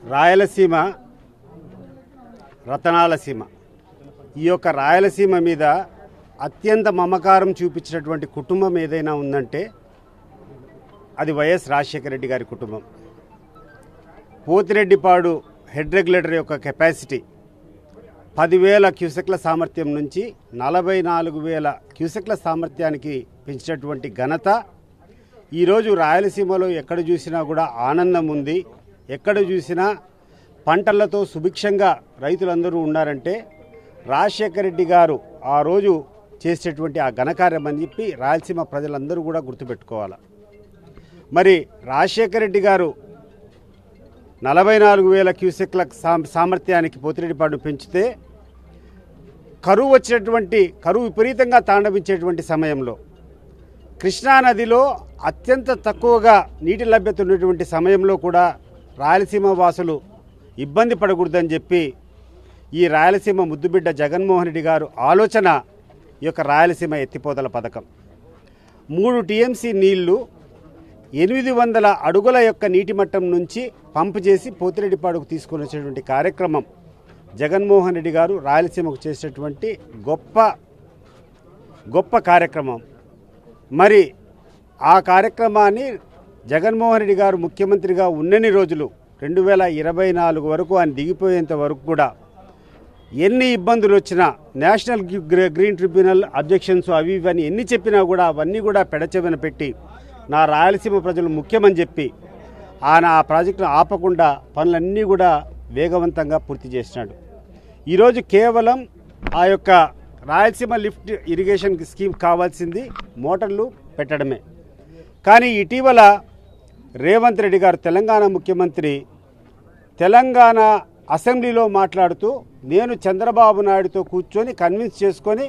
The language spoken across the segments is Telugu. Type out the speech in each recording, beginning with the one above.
రాయలసీమ రతనాల సీమ. ఈ యొక్క రాయలసీమ మీద అత్యంత మమకారం చూపించినటువంటి కుటుంబం ఏదైనా ఉందంటే అది వైఎస్ రాజశేఖర రెడ్డి గారి కుటుంబం. పోతిరెడ్డిపాడు హెడ్ రెగ్యులేటర్ యొక్క కెపాసిటీ 10,000 క్యూసెక్ల సామర్థ్యం నుంచి 44,000 క్యూసెక్ల సామర్థ్యానికి పెంచినటువంటి ఘనత ఈరోజు రాయలసీమలో ఎక్కడ చూసినా కూడా ఆనందం ఉంది. ఎక్కడ చూసినా పంటలతో సుభిక్షంగా రైతులందరూ ఉన్నారంటే రాజశేఖర రెడ్డి గారు ఆ రోజు చేసేటువంటి ఆ ఘనకార్యం అని చెప్పి రాయలసీమ ప్రజలందరూ కూడా గుర్తుపెట్టుకోవాలి. మరి రాజశేఖర రెడ్డి గారు 44,000 క్యూసెక్ల సామర్థ్యానికి పోతిరెడ్డిపాడు పెంచితే కరువు విపరీతంగా తాండవించేటువంటి సమయంలో కృష్ణానదిలో అత్యంత తక్కువగా నీటి లభ్యత ఉన్నటువంటి సమయంలో కూడా రాయలసీమ వాసులు ఇబ్బంది పడకూడదని చెప్పి ఈ రాయలసీమ ముద్దుబిడ్డ జగన్మోహన్ రెడ్డి గారు ఆలోచన ఈ యొక్క రాయలసీమ ఎత్తిపోతల పథకం. 3 టీఎంసీ నీళ్లు 800 అడుగుల యొక్క నీటి మట్టం నుంచి పంపు చేసి పోతిరెడ్డిపాడుకు తీసుకొని వచ్చేటువంటి కార్యక్రమం జగన్మోహన్ రెడ్డి గారు రాయలసీమకు చేసేటువంటి గొప్ప కార్యక్రమం. మరి ఆ కార్యక్రమాన్ని జగన్మోహన్ రెడ్డి గారు ముఖ్యమంత్రిగా ఉన్నన్ని రోజులు 2024 వరకు ఆయన దిగిపోయేంత వరకు కూడా ఎన్ని ఇబ్బందులు వచ్చినా నేషనల్ గ్రీన్ ట్రిబ్యునల్ అబ్జెక్షన్స్ అవి ఇవన్నీ ఎన్ని చెప్పినా కూడా అవన్నీ కూడా పెడచెవిన పెట్టి నా రాయలసీమ ప్రజలు ముఖ్యమని చెప్పి ఆయన ఆ ప్రాజెక్టును ఆపకుండా పనులన్నీ కూడా వేగవంతంగా పూర్తి చేసినాడు. ఈరోజు కేవలం ఆ యొక్క రాయలసీమ లిఫ్ట్ ఇరిగేషన్ స్కీమ్ కావాల్సింది మోటార్లు పెట్టడమే. కానీ ఇటీవల రేవంత్ రెడ్డి గారు తెలంగాణ ముఖ్యమంత్రి తెలంగాణ అసెంబ్లీలో మాట్లాడుతూ నేను చంద్రబాబు నాయుడుతో కూర్చొని కన్విన్స్ చేసుకొని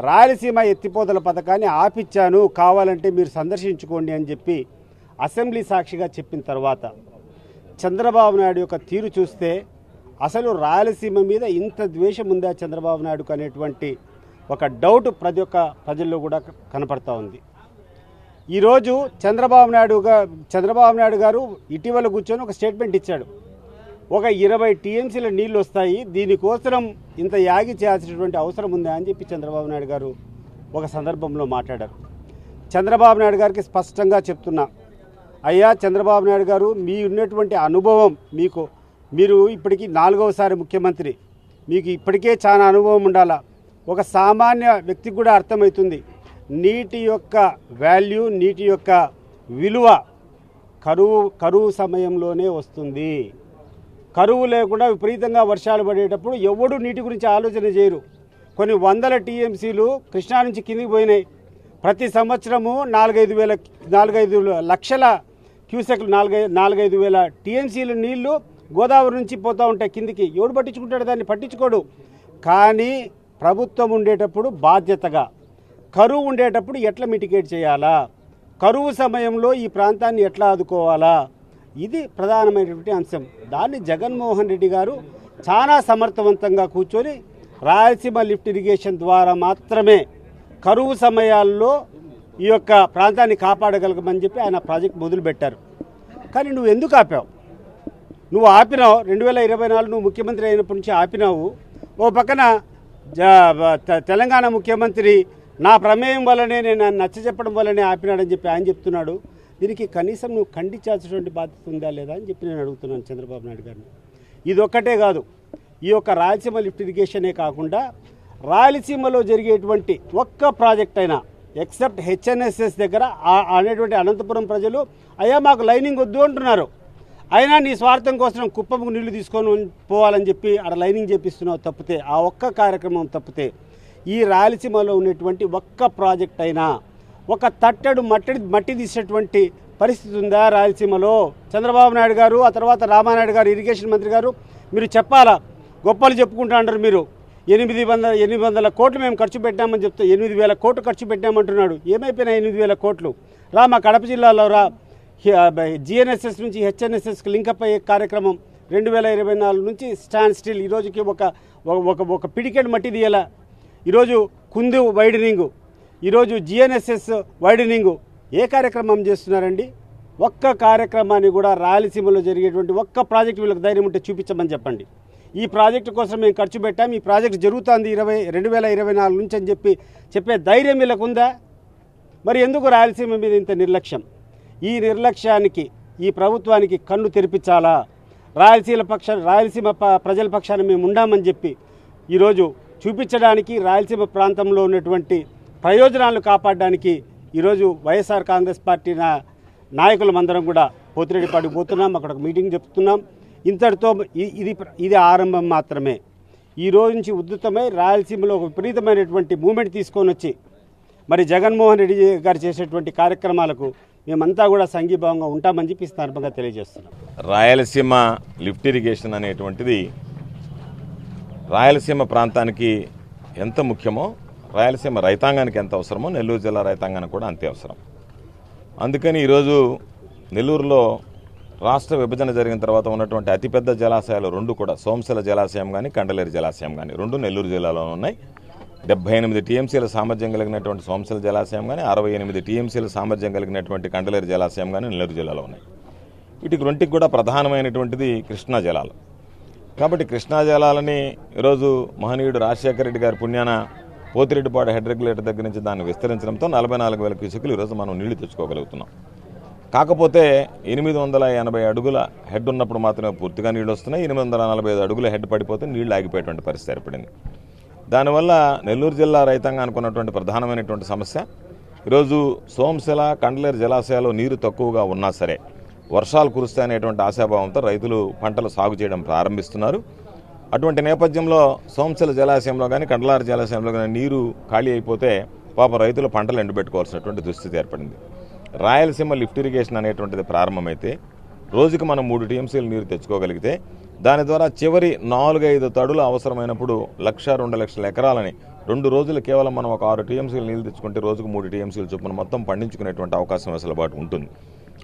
రాయలసీమ ఎత్తిపోతల పథకాన్ని ఆపిచ్చాను, కావాలంటే మీరు సందర్శించుకోండి అని చెప్పి అసెంబ్లీ సాక్షిగా చెప్పిన తర్వాత చంద్రబాబు నాయుడు యొక్క తీరు చూస్తే అసలు రాయలసీమ మీద ఇంత ద్వేషం ఉందా చంద్రబాబు నాయుడుకు అనేటువంటి ఒక డౌట్ ప్రజల్లో కూడా కనపడతా ఉంది. ఈరోజు చంద్రబాబు నాయుడు గారు ఇటీవల కూర్చొని ఒక స్టేట్మెంట్ ఇచ్చాడు. ఒక 20 టీఎంసీల నీళ్ళు వస్తాయి, దీనికోసం ఇంత యాగి చేయాల్సినటువంటి అవసరం ఉందా అని చెప్పి చంద్రబాబు నాయుడు గారు ఒక సందర్భంలో మాట్లాడారు. చంద్రబాబు నాయుడు గారికి స్పష్టంగా చెప్తున్నా, అయ్యా చంద్రబాబు నాయుడు గారు మీ ఉన్నటువంటి అనుభవం మీరు ఇప్పటికీ 4వసారి ముఖ్యమంత్రి, మీకు ఇప్పటికే చాలా అనుభవం ఉండాలా. ఒక సామాన్య వ్యక్తికి కూడా అర్థమవుతుంది నీటి యొక్క వాల్యూ, నీటి యొక్క విలువ కరువు సమయంలోనే వస్తుంది. కరువు లేకుండా విపరీతంగా వర్షాలు పడేటప్పుడు ఎవడు నీటి గురించి ఆలోచన చేయరు. కొన్ని 100 టీఎంసీలు కృష్ణా నుంచి కిందికి పోయినాయి. ప్రతి సంవత్సరము 4-5 లక్షల క్యూసెక్లు 4-5 వేల టీఎంసీలు నీళ్లు గోదావరి నుంచి పోతూ ఉంటాయి కిందికి. ఎవడు పట్టించుకుంటాడు? దాన్ని పట్టించుకోడు. కానీ ప్రభుత్వం ఉండేటప్పుడు బాధ్యతగా, కరువు ఉండేటప్పుడు ఎట్లా మిటిగేట్ చేయాలా, కరువు సమయంలో ఈ ప్రాంతాన్ని ఎట్లా ఆదుకోవాలా, ఇది ప్రధానమైనటువంటి అంశం. దాన్ని జగన్మోహన్ రెడ్డి గారు చాలా సమర్థవంతంగా కూర్చొని రాయలసీమ లిఫ్ట్ ఇరిగేషన్ ద్వారా మాత్రమే కరువు సమయాల్లో ఈ యొక్క ప్రాంతాన్ని కాపాడగలగమని చెప్పి ఆయన ప్రాజెక్ట్ మొదలుపెట్టారు. కానీ నువ్వు ఎందుకు ఆపావు? నువ్వు ఆపినావు 2024 నువ్వు ముఖ్యమంత్రి అయినప్పటి నుంచి ఆపినావు. ఓ పక్కన తెలంగాణ ముఖ్యమంత్రి నా ప్రమేయం వల్లనే, నేను నచ్చజెప్పడం వల్లనే ఆపినాడని చెప్పి ఆయన చెప్తున్నాడు. దీనికి కనీసం నువ్వు ఖండించాల్సినటువంటి బాధ్యత ఉందా లేదా అని చెప్పి నేను అడుగుతున్నాను చంద్రబాబు నాయుడు గారిని. ఇది ఒక్కటే కాదు, ఈ యొక్క రాయలసీమ లిఫ్ట్ ఇరిగేషనే కాకుండా రాయలసీమలో జరిగేటువంటి ఒక్క ప్రాజెక్ట్ అయినా ఎక్సెప్ట్ హెచ్ఎన్ఎస్ఎస్ దగ్గర అనేటువంటి అనంతపురం ప్రజలు అయ్యా మాకు లైనింగ్ వద్దు అంటున్నారు. అయినా నీ స్వార్థం కోసం కుప్పముకు నీళ్లు తీసుకొని పోవాలని చెప్పి అక్కడ లైనింగ్ చేపిస్తున్నావు తప్పితే, ఆ ఒక్క కార్యక్రమం తప్పితే ఈ రాయలసీమలో ఉన్నటువంటి ఒక్క ప్రాజెక్ట్ అయినా ఒక తట్టెడు మట్టి తీసేటువంటి పరిస్థితి ఉందా రాయలసీమలో? చంద్రబాబు నాయుడు గారు, ఆ తర్వాత రామానాయుడు గారు ఇరిగేషన్ మంత్రి గారు మీరు చెప్పాలా? గొప్పలు చెప్పుకుంటా అంటారు మీరు. 800 కోట్లు మేము ఖర్చు పెట్టామని చెప్తే 8,000 కోట్లు ఖర్చు పెట్టామంటున్నాడు. ఏమైపోయినా 8,000 కోట్లు? మా కడప జిల్లాలో జిఎన్ఎస్ఎస్ నుంచి హెచ్ఎన్ఎస్ఎస్కి లింకప్ అయ్యే కార్యక్రమం 2024 నుంచి స్టాండ్ స్టిల్. ఈరోజుకి ఒక పిడికెడ్ మట్టి తీయాల. ఈరోజు కుందు వైడనింగు, ఈరోజు జిఎన్ఎస్ఎస్ వైడనింగు ఏ కార్యక్రమం చేస్తున్నారండి? ఒక్క కార్యక్రమాన్ని కూడా రాయలసీమలో జరిగేటువంటి ఒక్క ప్రాజెక్టు వీళ్ళకి ధైర్యం ఉంటే చూపించమని చెప్పండి. ఈ ప్రాజెక్టు కోసం మేము ఖర్చు పెట్టాం, ఈ ప్రాజెక్టు జరుగుతుంది 2024 నుంచి అని చెప్పే ధైర్యం వీళ్ళకు ఉందా? మరి ఎందుకు రాయలసీమ మీద ఇంత నిర్లక్ష్యం? ఈ నిర్లక్ష్యానికి ఈ ప్రభుత్వానికి కన్ను తెరిపించాలా? రాయలసీమ ప్రజల పక్షాన మేము ఉండామని చెప్పి ఈరోజు చూపించడానికి, రాయలసీమ ప్రాంతంలో ఉన్నటువంటి ప్రయోజనాలు కాపాడడానికి ఈరోజు వైఎస్ఆర్ కాంగ్రెస్ పార్టీ నాయకులమందరం కూడా పోతిరెడ్డిపాటికి పోతున్నాం, అక్కడ ఒక మీటింగ్ చెప్తున్నాం. ఇంతటితో ఇది ఆరంభం మాత్రమే. ఈ రోజు నుంచి ఉద్ధృతమై రాయలసీమలో ఒక విపరీతమైనటువంటి మూమెంట్ తీసుకొని వచ్చి మరి జగన్మోహన్ రెడ్డి గారు చేసేటువంటి కార్యక్రమాలకు మేమంతా కూడా సంఘీభావంగా ఉంటామని చెప్పి ఈ సందర్భంగా తెలియజేస్తున్నాం. రాయలసీమ లిఫ్ట్ ఇరిగేషన్ అనేటువంటిది రాయలసీమ ప్రాంతానికి ఎంత ముఖ్యమో, రాయలసీమ రైతాంగానికి ఎంత అవసరమో నెల్లూరు జిల్లా రైతాంగానికి కూడా అంతే అవసరం. అందుకని ఈరోజు నెల్లూరులో రాష్ట్ర విభజన జరిగిన తర్వాత ఉన్నటువంటి అతిపెద్ద జలాశయాలు రెండు కూడా సోమశిల జలాశయం కానీ కండలేరు జలాశయం కానీ రెండు నెల్లూరు జిల్లాలో ఉన్నాయి. 78 టీఎంసీల సామర్థ్యం కలిగినటువంటి సోమశిల జలాశయం కానీ 68 టీఎంసీల సామర్థ్యం కలిగినటువంటి కండలేరు జలాశయం కానీ నెల్లూరు జిల్లాలో ఉన్నాయి. వీటికి రెంటికి కూడా ప్రధానమైనటువంటిది కృష్ణా జలాలు. కాబట్టి కృష్ణా జలాలని ఈరోజు మహనీయుడు రాజశేఖర రెడ్డి గారి పుణ్యాన పోతిరెడ్డిపాడు హెడ్ రెగ్యులేటర్ దగ్గర నుంచి దాన్ని విస్తరించడంతో 44,000 క్యూసెక్కులు ఈరోజు మనం నీళ్లు తెచ్చుకోగలుగుతున్నాం. కాకపోతే 880 అడుగుల హెడ్ ఉన్నప్పుడు మాత్రమే పూర్తిగా నీళ్లు వస్తున్నాయి. 845 అడుగుల హెడ్ పడిపోతే నీళ్లు ఆగిపోయేటువంటి పరిస్థితి ఏర్పడింది. దానివల్ల నెల్లూరు జిల్లా రైతాంగానికి ఉన్నటువంటి ప్రధానమైనటువంటి సమస్య, ఈరోజు సోమశిల కండలేరు జలాశయాల్లో నీరు తక్కువగా ఉన్నా సరే వర్షాలు కురుస్తాయనేటువంటి ఆశాభావంతో రైతులు పంటలు సాగు చేయడం ప్రారంభిస్తున్నారు. అటువంటి నేపథ్యంలో సోమశిల జలాశయంలో కానీ కండలేరు జలాశయంలో కానీ నీరు ఖాళీ అయిపోతే పాప రైతులు పంటలు ఎండబెట్టుకోవాల్సినటువంటి దుస్థితి ఏర్పడింది. రాయలసీమ లిఫ్ట్ ఇరిగేషన్ అనేటువంటిది ప్రారంభమైతే రోజుకి మనం 3 టీఎంసీలు నీరు తెచ్చుకోగలిగితే దాని ద్వారా చివరి 4-5 తడులు అవసరమైనప్పుడు 1,00,000-2 లక్షల ఎకరాలని 2 రోజులు కేవలం మనం ఒక 6 టీఎంసీలు నీళ్ళు తెచ్చుకుంటే రోజుకు 3 టీఎంసీలు చొప్పున మొత్తం పండించుకునేటువంటి అవకాశం వెసులుబాటు ఉంటుంది.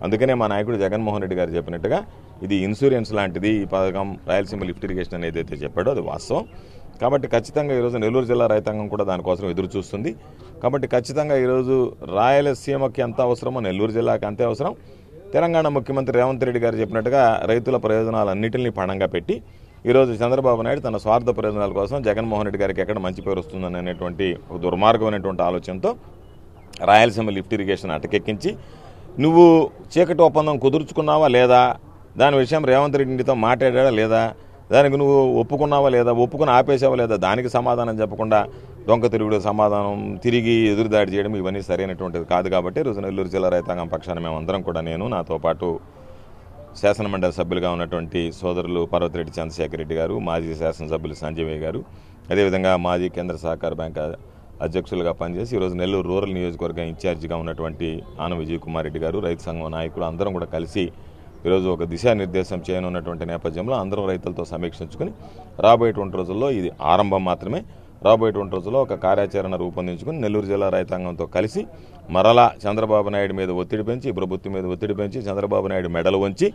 అందుకనే మా నాయకుడు జగన్మోహన్ రెడ్డి గారు చెప్పినట్టుగా ఇది ఇన్సూరెన్స్ లాంటిది ఈ పథకం రాయలసీమ లిఫ్ట్ ఇరిగేషన్ అనేది అయితే చెప్పాడో అది వాస్తవం. కాబట్టి ఖచ్చితంగా ఈరోజు నెల్లూరు జిల్లా రైతాంగం కూడా దానికోసం ఎదురు చూస్తుంది. కాబట్టి ఖచ్చితంగా ఈరోజు రాయలసీమకి ఎంత అవసరమో నెల్లూరు జిల్లాకి అంతే అవసరం. తెలంగాణ ముఖ్యమంత్రి రేవంత్ రెడ్డి గారు చెప్పినట్టుగా రైతుల ప్రయోజనాలన్నింటినీ పణంగా పెట్టి ఈరోజు చంద్రబాబు నాయుడు తన స్వార్థ ప్రయోజనాల కోసం జగన్మోహన్ రెడ్డి గారికి ఎక్కడ మంచి పేరు వస్తుందని అనేటువంటి ఒక దుర్మార్గమైనటువంటి ఆలోచనతో రాయలసీమ లిఫ్ట్ ఇరిగేషన్ అటకెక్కించి నువ్వు చీకటి ఒప్పందం కుదుర్చుకున్నావా లేదా, దాని విషయం రేవంత్ రెడ్డితో మాట్లాడా లేదా, దానికి నువ్వు ఒప్పుకున్నావా లేదా, ఒప్పుకుని ఆపేసావా లేదా, దానికి సమాధానం చెప్పకుండా దొంగ తిరుగుడు సమాధానం తిరిగి ఎదురుదాడి చేయడం ఇవన్నీ సరైనటువంటిది కాదు. కాబట్టి ఈరోజు నెల్లూరు జిల్లా రైతాంగం పక్షాన మేమందరం కూడా నేను నాతో పాటు శాసనమండలి సభ్యులుగా ఉన్నటువంటి సోదరులు పర్వతిరెడ్డి చంద్రశేఖర్ రెడ్డి గారు, మాజీ శాసనసభ్యులు సంజయ్ గారు, అదేవిధంగా మాజీ కేంద్ర సహకార బ్యాంక్ అధ్యక్షులుగా పనిచేసి ఈరోజు నెల్లూరు రూరల్ నియోజకవర్గం ఇన్ఛార్జిగా ఉన్నటువంటి ఆన విజయ్ కుమార్ రెడ్డి గారు, రైతు సంఘం నాయకులు అందరం కూడా కలిసి ఈరోజు ఒక దిశానిర్దేశం చేయనున్నటువంటి నేపథ్యంలో అందరం రైతులతో సమీక్షించుకుని రాబోయేటువంటి రోజుల్లో ఇది ఆరంభం మాత్రమే. రాబోయేటువంటి రోజుల్లో ఒక కార్యాచరణ రూపొందించుకుని నెల్లూరు జిల్లా రైతాంగంతో కలిసి మరలా చంద్రబాబు నాయుడు మీద ఒత్తిడి పెంచి, ప్రభుత్వం మీద ఒత్తిడి పెంచి చంద్రబాబు నాయుడు మెడలు వంచి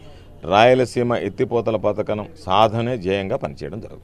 రాయలసీమ ఎత్తిపోతల పథకం సాధనే ధ్యేయంగా పనిచేయడం జరుగుతుంది.